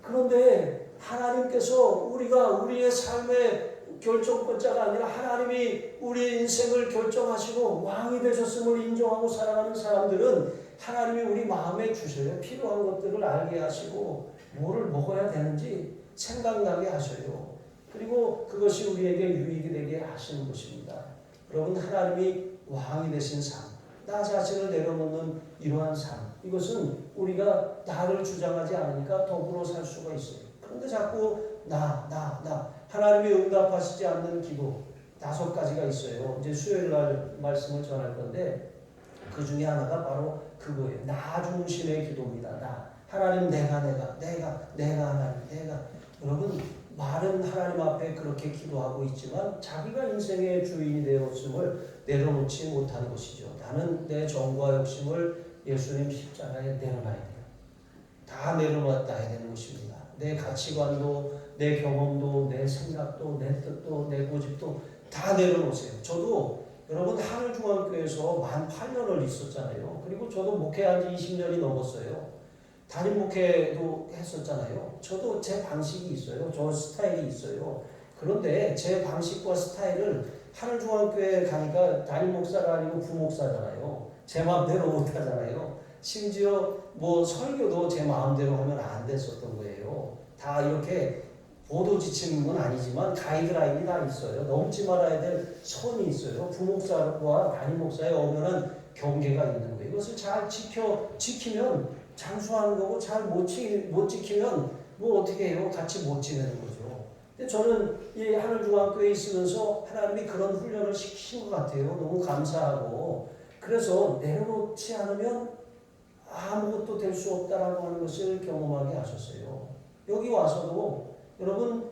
그런데 하나님께서 우리의 삶의 결정권자가 아니라 하나님이 우리의 인생을 결정하시고 왕이 되셨음을 인정하고 살아가는 사람들은 하나님이 우리 마음에 주셔요. 필요한 것들을 알게 하시고 뭐를 먹어야 되는지 생각나게 하셔요. 그리고 그것이 우리에게 유익이 되게 하시는 것입니다. 여러분 하나님이 왕이 되신 삶, 나 자신을 내려놓는 이러한 삶, 이것은 우리가 나를 주장하지 않으니까 더불어 살 수가 있어요. 그런데 자꾸 나 하나님이 응답하시지 않는 기도 5가지가 있어요. 이제 수요일 날 말씀을 전할 건데 그 중에 하나가 바로 그거예요. 나 중심의 기도입니다. 나 하나님 내가 하나님 내가. 여러분 말은 하나님 앞에 그렇게 기도하고 있지만 자기가 인생의 주인이 되었음을 내려놓지 못하는 것이죠. 나는 내 정과 욕심을 예수님 십자가에 내려놔야 돼요. 다 내려놨다 해야 되는 것입니다. 내 가치관도 내 경험도 내 생각도 내 뜻도 내 고집도 다 내려놓으세요. 저도 여러분 하늘중앙교회에서 만 8년을 있었잖아요. 그리고 저도 목회한 지 20년이 넘었어요. 담임 목회도 했었잖아요. 저도 제 방식이 있어요. 저 스타일이 있어요. 그런데 제 방식과 스타일을 하늘중앙교회 가니까 담임 목사가 아니고 부목사잖아요. 제 마음대로 못하잖아요. 심지어 뭐 설교도 제 마음대로 하면 안 됐었던 거예요. 다 이렇게 보도 지치는 건 아니지만 가이드라인이 다 있어요. 넘지 말아야 될 선이 있어요. 부목사와 담임 목사의 엄연한 경계가 있는 거예요. 이것을 잘 지키면 장수하는 거고 잘 못 지키면 뭐 어떻게 해요? 같이 못 지내는 거죠. 근데 저는 이 하늘중앙교회에 있으면서 하나님이 그런 훈련을 시키신 것 같아요. 너무 감사하고 그래서 내려놓지 않으면 아무것도 될 수 없다라고 하는 것을 경험하게 하셨어요. 여기 와서도 여러분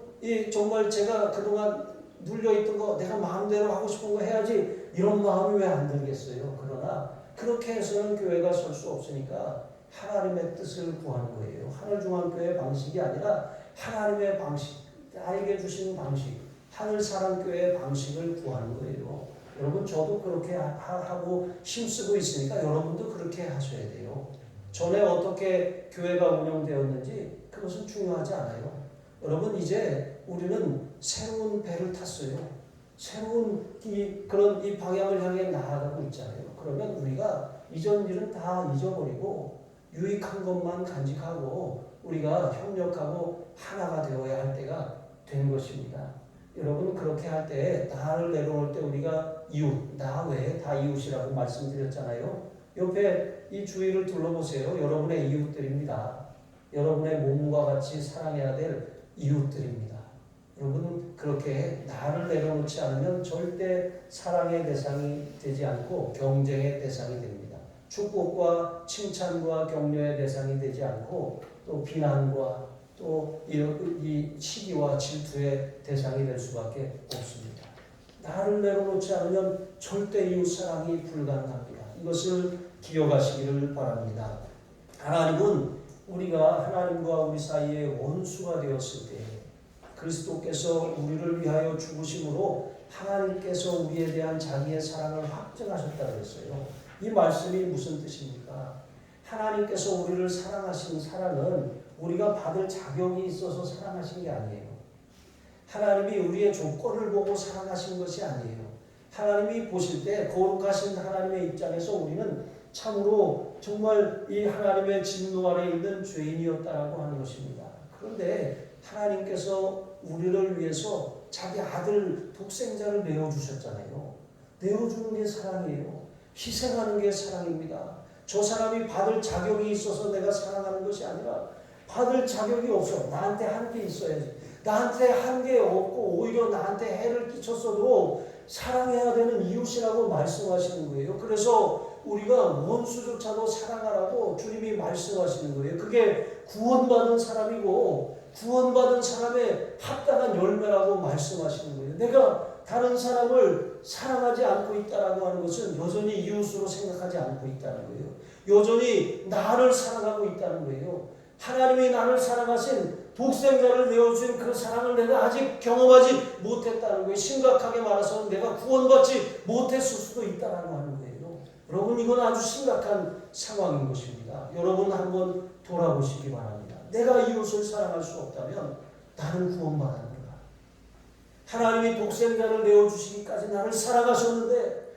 정말 제가 그동안 눌려있던 거 내가 마음대로 하고 싶은 거 해야지 이런 마음이 왜 안 들겠어요. 그러나 그렇게 해서는 교회가 설 수 없으니까 하나님의 뜻을 구하는 거예요. 하늘중앙교회 방식이 아니라 하나님의 방식, 나에게 주신 방식, 하늘사랑교회의 방식을 구하는 거예요. 여러분 저도 그렇게 하고 힘쓰고 있으니까 여러분도 그렇게 하셔야 돼요. 전에 어떻게 교회가 운영되었는지 그것은 중요하지 않아요. 여러분 이제 우리는 새로운 배를 탔어요. 새로운 그런 방향을 향해 나아가고 있잖아요. 그러면 우리가 이전 일은 다 잊어버리고 유익한 것만 간직하고 우리가 협력하고 하나가 되어야 할 때가 된 것입니다. 여러분 그렇게 할 때 나를 내려놓을 때 우리가 이웃, 나 외에 다 이웃이라고 말씀드렸잖아요. 옆에 이 주위를 둘러보세요. 여러분의 이웃들입니다. 여러분의 몸과 같이 사랑해야 될 이웃들입니다. 여러분, 그렇게 나를 내려놓지 않으면 절대 사랑의 대상이 되지 않고 경쟁의 대상이 됩니다. 축복과 칭찬과 격려의 대상이 되지 않고 또 비난과 또 이 시기와 질투의 대상이 될 수밖에 없습니다. 나를 내려놓지 않으면 절대 이웃 사랑이 불가능합니다. 이것을 기억하시기를 바랍니다. 하나님은 우리가 하나님과 우리 사이에 원수가 되었을 때 그리스도께서 우리를 위하여 죽으심으로 하나님께서 우리에 대한 자기의 사랑을 확증하셨다고 했어요. 이 말씀이 무슨 뜻입니까? 하나님께서 우리를 사랑하신 사랑은 우리가 받을 자격이 있어서 사랑하신 게 아니에요. 하나님이 우리의 조건을 보고 사랑하신 것이 아니에요. 하나님이 보실 때 거룩하신 하나님의 입장에서 우리는 참으로 정말 이 하나님의 진노 아래 있는 죄인이었다라고 하는 것입니다. 그런데 하나님께서 우리를 위해서 자기 아들 독생자를 내어주셨잖아요. 내어주는 게 사랑이에요. 희생하는 게 사랑입니다. 저 사람이 받을 자격이 있어서 내가 사랑하는 것이 아니라 받을 자격이 없어. 나한테 한 게 있어야지. 나한테 한 게 없고 오히려 나한테 해를 끼쳤어도 사랑해야 되는 이웃이라고 말씀하시는 거예요. 그래서 우리가 원수조차도 사랑하라고 주님이 말씀하시는 거예요. 그게 구원받은 사람이고 구원받은 사람의 합당한 열매라고 말씀하시는 거예요. 내가 다른 사람을 사랑하지 않고 있다라고 하는 것은 여전히 이웃으로 생각하지 않고 있다는 거예요. 여전히 나를 사랑하고 있다는 거예요. 하나님이 나를 사랑하신 독생자를 내어준 그 사랑을 내가 아직 경험하지 못했다는 거예요. 심각하게 말해서 내가 구원받지 못했을 수도 있다라고 하는 거예요. 여러분, 이건 아주 심각한 상황인 것입니다. 여러분 한번 돌아보시기 바랍니다. 내가 이웃을 사랑할 수 없다면 나는 구원받았는가? 하나님이 독생자를 내어주시기까지 나를 사랑하셨는데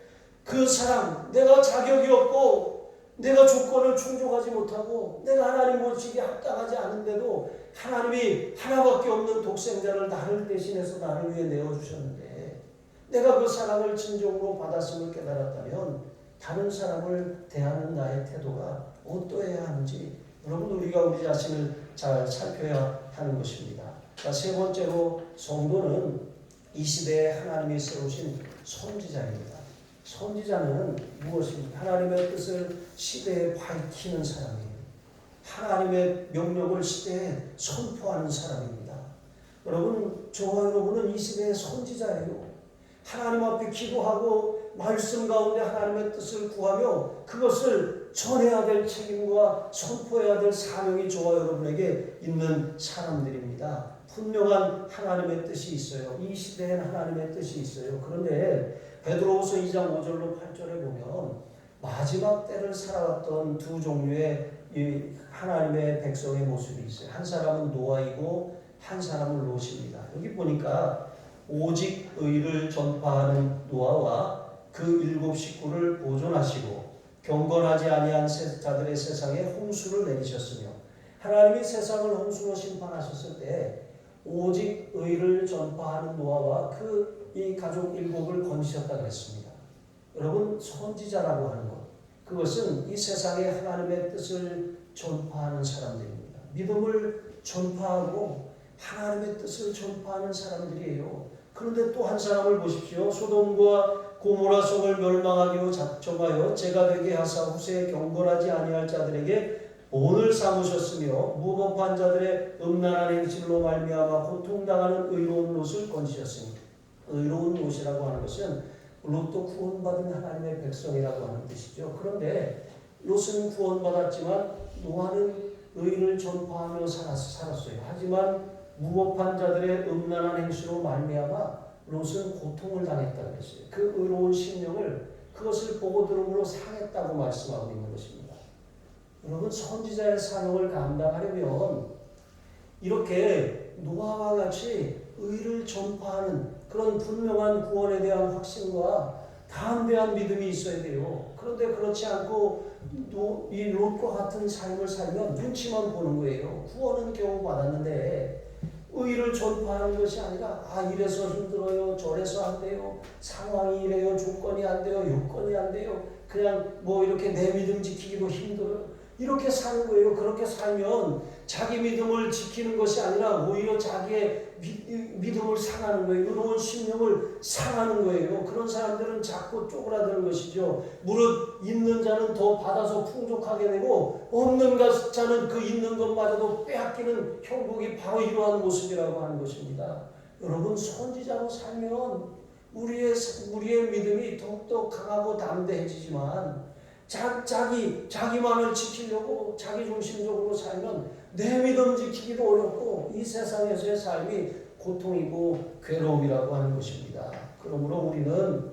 그 사랑, 내가 자격이 없고 내가 조건을 충족하지 못하고 내가 하나님 모시기에 합당하지 않은데도 하나님이 하나밖에 없는 독생자를 나를 대신해서 나를 위해 내어주셨는데 내가 그 사랑을 진정으로 받았음을 깨달았다면 다른 사람을 대하는 나의 태도가 어떠해야 하는지 여러분, 우리가 우리 자신을 잘 살펴야 하는 것입니다. 자, 세 번째로 성도는 이 시대에 하나님이 세우신 선지자입니다. 선지자는 무엇입니까? 하나님의 뜻을 시대에 밝히는 사람이에요. 하나님의 명령을 시대에 선포하는 사람입니다. 여러분, 저와 여러분은 이 시대의 선지자예요. 하나님 앞에 기도하고 말씀 가운데 하나님의 뜻을 구하며 그것을 전해야 될 책임과 선포해야 될 사명이 저와 여러분에게 있는 사람들입니다. 분명한 하나님의 뜻이 있어요. 이 시대엔 하나님의 뜻이 있어요. 그런데 베드로후서 2장 5절로 8절에 보면 마지막 때를 살아왔던 두 종류의 이 하나님의 백성의 모습이 있어요. 한 사람은 노아이고 한 사람은 롯입니다. 여기 보니까 오직 의를 전파하는 노아와 그 7 식구를 보존하시고 경건하지 아니한 자들의 세상에 홍수를 내리셨으며 하나님이 세상을 홍수로 심판하셨을 때 오직 의를 전파하는 노아와 그 이 가족 7을 건지셨다 그랬습니다. 여러분, 선지자라고 하는 것, 그것은 이 세상에 하나님의 뜻을 전파하는 사람들입니다. 믿음을 전파하고 하나님의 뜻을 전파하는 사람들이에요. 그런데 또 한 사람을 보십시오. 소돔과 고모라 성을 멸망하기로 작정하여 제가 되게 하사 후세에 경건하지 아니할 자들에게 본을 삼으셨으며 무법한 자들의 음란한 행실로 말미암아 고통당하는 의로운 롯을 건지셨습니다. 의로운 롯이라고 하는 것은 롯도 구원받은 하나님의 백성이라고 하는 뜻이죠. 그런데 롯은 구원받았지만 노아는 의를 전파하며 살았어요. 하지만 무법한 자들의 음란한 행실로 말미암아 롯은 고통을 당했다고 했어요. 그 의로운 심령을 그것을 보고 들음으로 상했다고 말씀하고 있는 것입니다. 여러분, 선지자의 사명을 감당하려면 이렇게 노아와 같이 의를 전파하는 그런 분명한 구원에 대한 확신과 담대한 믿음이 있어야 돼요. 그런데 그렇지 않고 이 롯과 같은 삶을 살면 눈치만 보는 거예요. 구원은 겨우 받았는데 의를 전파하는 것이 아니라 이래서 힘들어요, 저래서 안 돼요, 상황이 이래요, 조건이 안 돼요, 요건이 안 돼요, 그냥 뭐 이렇게 내 믿음 지키기도 힘들어요. 이렇게 사는 거예요. 그렇게 살면 자기 믿음을 지키는 것이 아니라 오히려 자기의 믿음을 상하는 거예요. 의로운 심령을 상하는 거예요. 그런 사람들은 자꾸 쪼그라드는 것이죠. 무릇 있는 자는 더 받아서 풍족하게 되고 없는 자는 그 있는 것마저도 빼앗기는 형국이 바로 이러한 모습이라고 하는 것입니다. 여러분, 선지자로 살면 우리의 믿음이 더욱더 강하고 담대해지지만 자기만을 지키려고 자기 중심적으로 살면 내 믿음 지키기도 어렵고 이 세상에서의 삶이 고통이고 괴로움이라고 하는 것입니다. 그러므로 우리는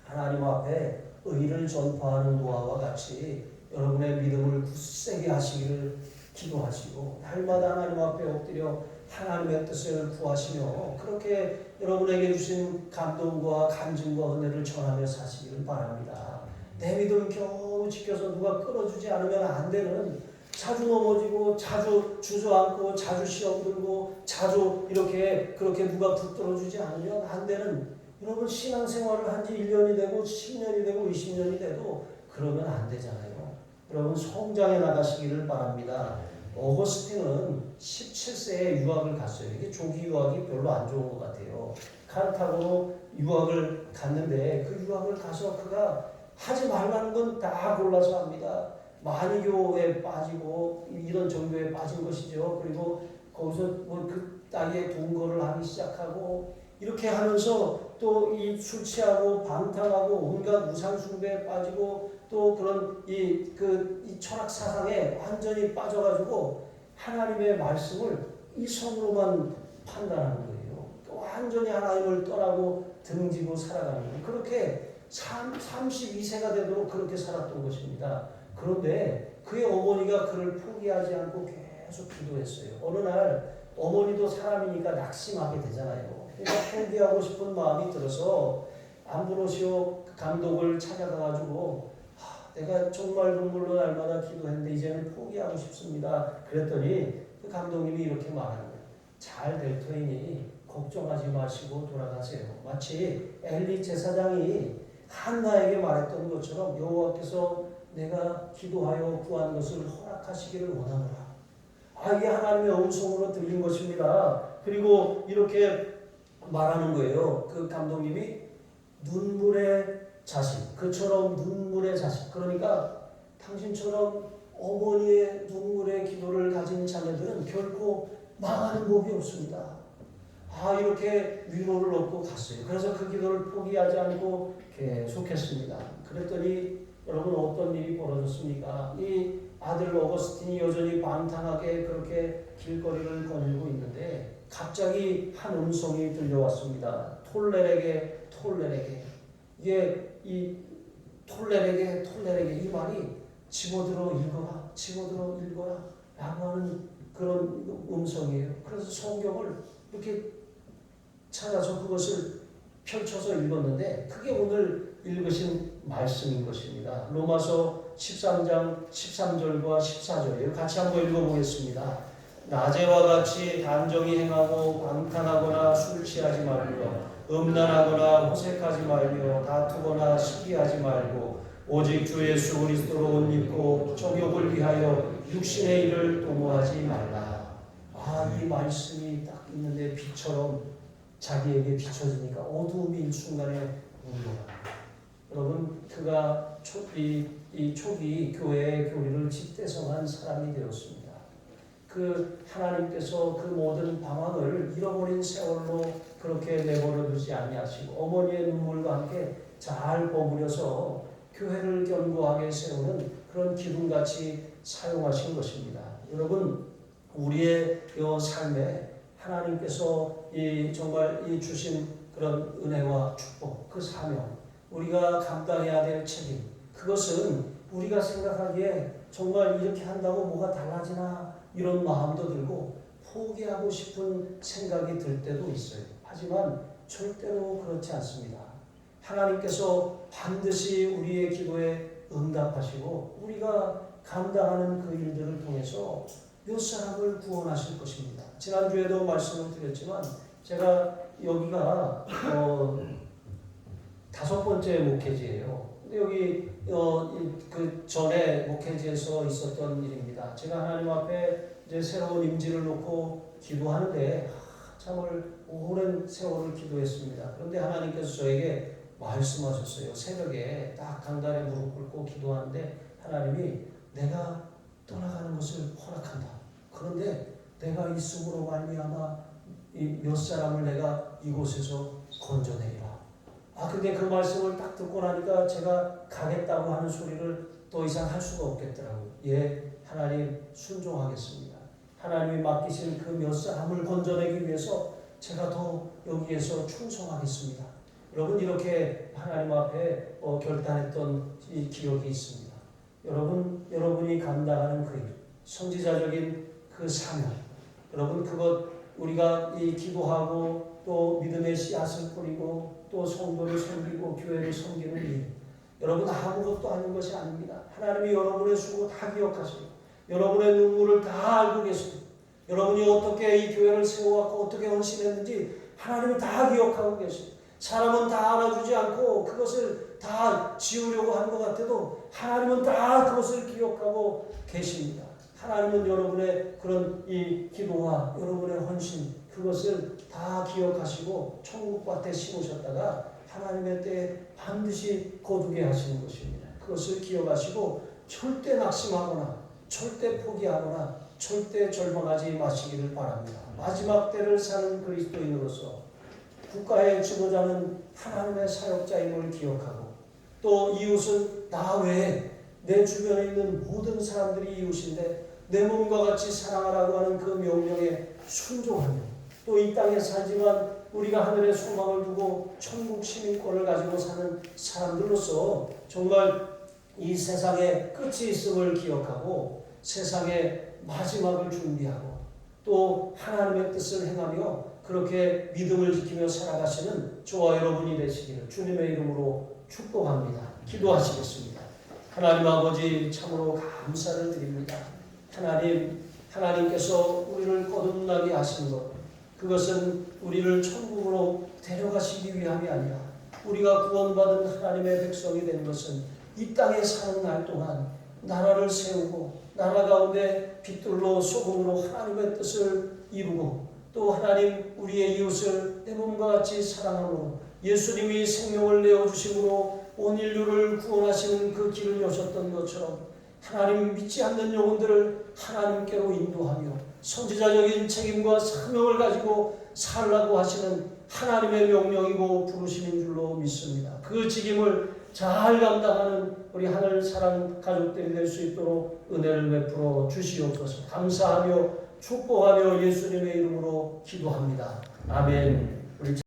하나님 앞에 의를 전파하는 노아와 같이 여러분의 믿음을 굳세게 하시기를 기도하시고 날마다 하나님 앞에 엎드려 하나님의 뜻을 구하시며 그렇게 여러분에게 주신 감동과 간증과 은혜를 전하며 사시기를 바랍니다. 내 믿음 겨우 지켜서 누가 끌어주지 않으면 안 되는, 자주 넘어지고 자주 주저앉고 자주 시험 들고 자주 그렇게 누가 붙들어주지 않으면 안 되는, 여러분 신앙생활을 한 지 1년이 되고 10년이 되고 20년이 돼도 그러면 안 되잖아요. 여러분 성장해 나가시기를 바랍니다. 어거스틴은 17세에 유학을 갔어요. 이게 조기 유학이 별로 안 좋은 것 같아요. 카르타고로 유학을 갔는데 그 유학을 가서 그가 하지 말라는 건 다 골라서 합니다. 마니교에 빠지고 이런 종교에 빠진 것이죠. 그리고 거기서 그 땅에 동거를 하기 시작하고 이렇게 하면서 또 이 술 취하고 방탕하고 온갖 우상 숭배에 빠지고 또 그런 이 철학 사상에 완전히 빠져가지고 하나님의 말씀을 이성으로만 판단하는 거예요. 완전히 하나님을 떠나고 등지고 살아가는 거예요. 그렇게 32세가 되도록 그렇게 살았던 것입니다. 그런데 그의 어머니가 그를 포기하지 않고 계속 기도했어요. 어느 날 어머니도 사람이니까 낙심하게 되잖아요. 그러니까 포기하고 싶은 마음이 들어서 암브로시오 감독을 찾아가가지고 내가 정말 눈물로 날마다 기도했는데 이제는 포기하고 싶습니다. 그랬더니 그 감독님이 이렇게 말하는 거예요. 잘 될 터이니 걱정하지 마시고 돌아가세요. 마치 엘리 제사장이 한나에게 말했던 것처럼 여호와께서 내가 기도하여 구한 것을 허락하시기를 원하노라. 이게 하나님의 음성으로 들린 것입니다. 그리고 이렇게 말하는 거예요. 그 감독님이 눈물의 자식, 그처럼 눈물의 자식. 그러니까 당신처럼 어머니의 눈물의 기도를 가진 자녀들은 결코 망하는 법이 없습니다. 이렇게 위로를 얻고 갔어요. 그래서 그 기도를 포기하지 않고 계속했습니다. 그랬더니 여러분 어떤 일이 벌어졌습니까? 이 아들 어거스틴이 여전히 방탕하게 그렇게 길거리를 거닐고 있는데 갑자기 한 음성이 들려왔습니다. 톨레에게 이게 이 톨레에게 이 말이 집어들어 읽어라 라고 하는 그런 음성이에요. 그래서 성경을 이렇게 찾아서 그것을 펼쳐서 읽었는데 그게 오늘 읽으신 말씀인 것입니다. 로마서 13장 13절과 14절이에요. 같이 한번 읽어보겠습니다. 낮에와 같이 단정히 행하고 방탕하거나 술 취하지 말며 음란하거나 호색하지 말며 다투거나 시기하지 말고 오직 주 예수 그리스도로 옷 입고 정욕을 위하여 육신의 일을 도모하지 말라. 이 말씀이 딱 있는데 빛처럼 자기에게 비춰지니까 어두움이 일순간에 물러갑니다. 여러분 그가 초기 교회의 교리를 집대성한 사람이 되었습니다. 그 하나님께서 그 모든 방황을 잃어버린 세월로 그렇게 내버려 두지 아니하시고 어머니의 눈물과 함께 잘 버무려서 교회를 견고하게 세우는 그런 기둥같이 사용하신 것입니다. 여러분 우리의 이 삶에 하나님께서 정말 주신 그런 은혜와 축복, 그 사명, 우리가 감당해야 될 책임, 그것은 우리가 생각하기에 정말 이렇게 한다고 뭐가 달라지나 이런 마음도 들고 포기하고 싶은 생각이 들 때도 있어요. 하지만 절대로 그렇지 않습니다. 하나님께서 반드시 우리의 기도에 응답하시고 우리가 감당하는 그 일들을 통해서 몇 사람을 구원하실 것입니다. 지난주에도 말씀을 드렸지만 제가 여기가 5번째 목회지예요. 여기 그 전에 목회지에서 있었던 일입니다. 제가 하나님 앞에 이제 새로운 임지를 놓고 기도하는데 참을 오랜 세월을 기도했습니다. 그런데 하나님께서 저에게 말씀하셨어요. 새벽에 딱 강단에 무릎 꿇고 기도하는데 하나님이 내가 떠나가는 것을 허락한다. 그런데 내가 있음으로 말미암아 몇 사람을 내가 이곳에서 건져내리라. 근데 그 말씀을 딱 듣고 나니까 제가 가겠다고 하는 소리를 더 이상 할 수가 없겠더라고요. 예, 하나님 순종하겠습니다. 하나님이 맡기신 그 몇 사람을 건져내기 위해서 제가 더 여기에서 충성하겠습니다. 여러분 이렇게 하나님 앞에 결단했던 이 기억이 있습니다. 여러분이 감당하는 그 일, 선지자적인 그 사명, 여러분 그것 우리가 이 기도하고 또 믿음의 씨앗을 뿌리고 또 성도를 섬기고 교회를 섬기는 일, 여러분 아무것도 아닌 것이 아닙니다. 하나님이 여러분의 수고 다 기억하시고 여러분의 눈물을 다 알고 계시고 여러분이 어떻게 이 교회를 세워왔고 어떻게 헌신했는지 하나님이 다 기억하고 계시고 사람은 다 알아주지 않고 그것을 다 지우려고 하는 것 같아도 하나님은 다 그것을 기억하고 계십니다. 하나님은 여러분의 그런 이 기도와 여러분의 헌신 그것을 다 기억하시고 천국밭에 심으셨다가 하나님의 때에 반드시 거두게 하시는 것입니다. 그것을 기억하시고 절대 낙심하거나 절대 포기하거나 절대 절망하지 마시기를 바랍니다. 마지막 때를 사는 그리스도인으로서 국가의 지도자는 하나님의 사역자임을 기억하고 또 이웃은 나 외에 내 주변에 있는 모든 사람들이 이웃인데 내 몸과 같이 사랑하라고 하는 그 명령에 순종하며 또 이 땅에 살지만 우리가 하늘에 소망을 두고 천국 시민권을 가지고 사는 사람들로서 정말 이 세상에 끝이 있음을 기억하고 세상의 마지막을 준비하고 또 하나님의 뜻을 행하며 그렇게 믿음을 지키며 살아가시는 저와 여러분이 되시기를 주님의 이름으로 축복합니다. 기도하시겠습니다. 하나님 아버지 참으로 감사를 드립니다. 하나님께서 우리를 거듭나게 하신 것 그것은 우리를 천국으로 데려가시기 위함이 아니라 우리가 구원받은 하나님의 백성이 된 것은 이 땅에 사는 날 동안 나라를 세우고 나라 가운데 빛들로 소금으로 하나님의 뜻을 이루고 또 하나님 우리의 이웃을 내 몸과 같이 사랑함으로 예수님이 생명을 내어주심으로 온 인류를 구원하시는 그 길을 여셨던 것처럼 하나님 믿지 않는 영혼들을 하나님께로 인도하며 선지자적인 책임과 사명을 가지고 살라고 하시는 하나님의 명령이고 부르심인 줄로 믿습니다. 그 책임을 잘 감당하는 우리 하늘 사랑 가족들이 될 수 있도록 은혜를 베풀어 주시옵소서. 감사하며 축복하며 예수님의 이름으로 기도합니다. 아멘.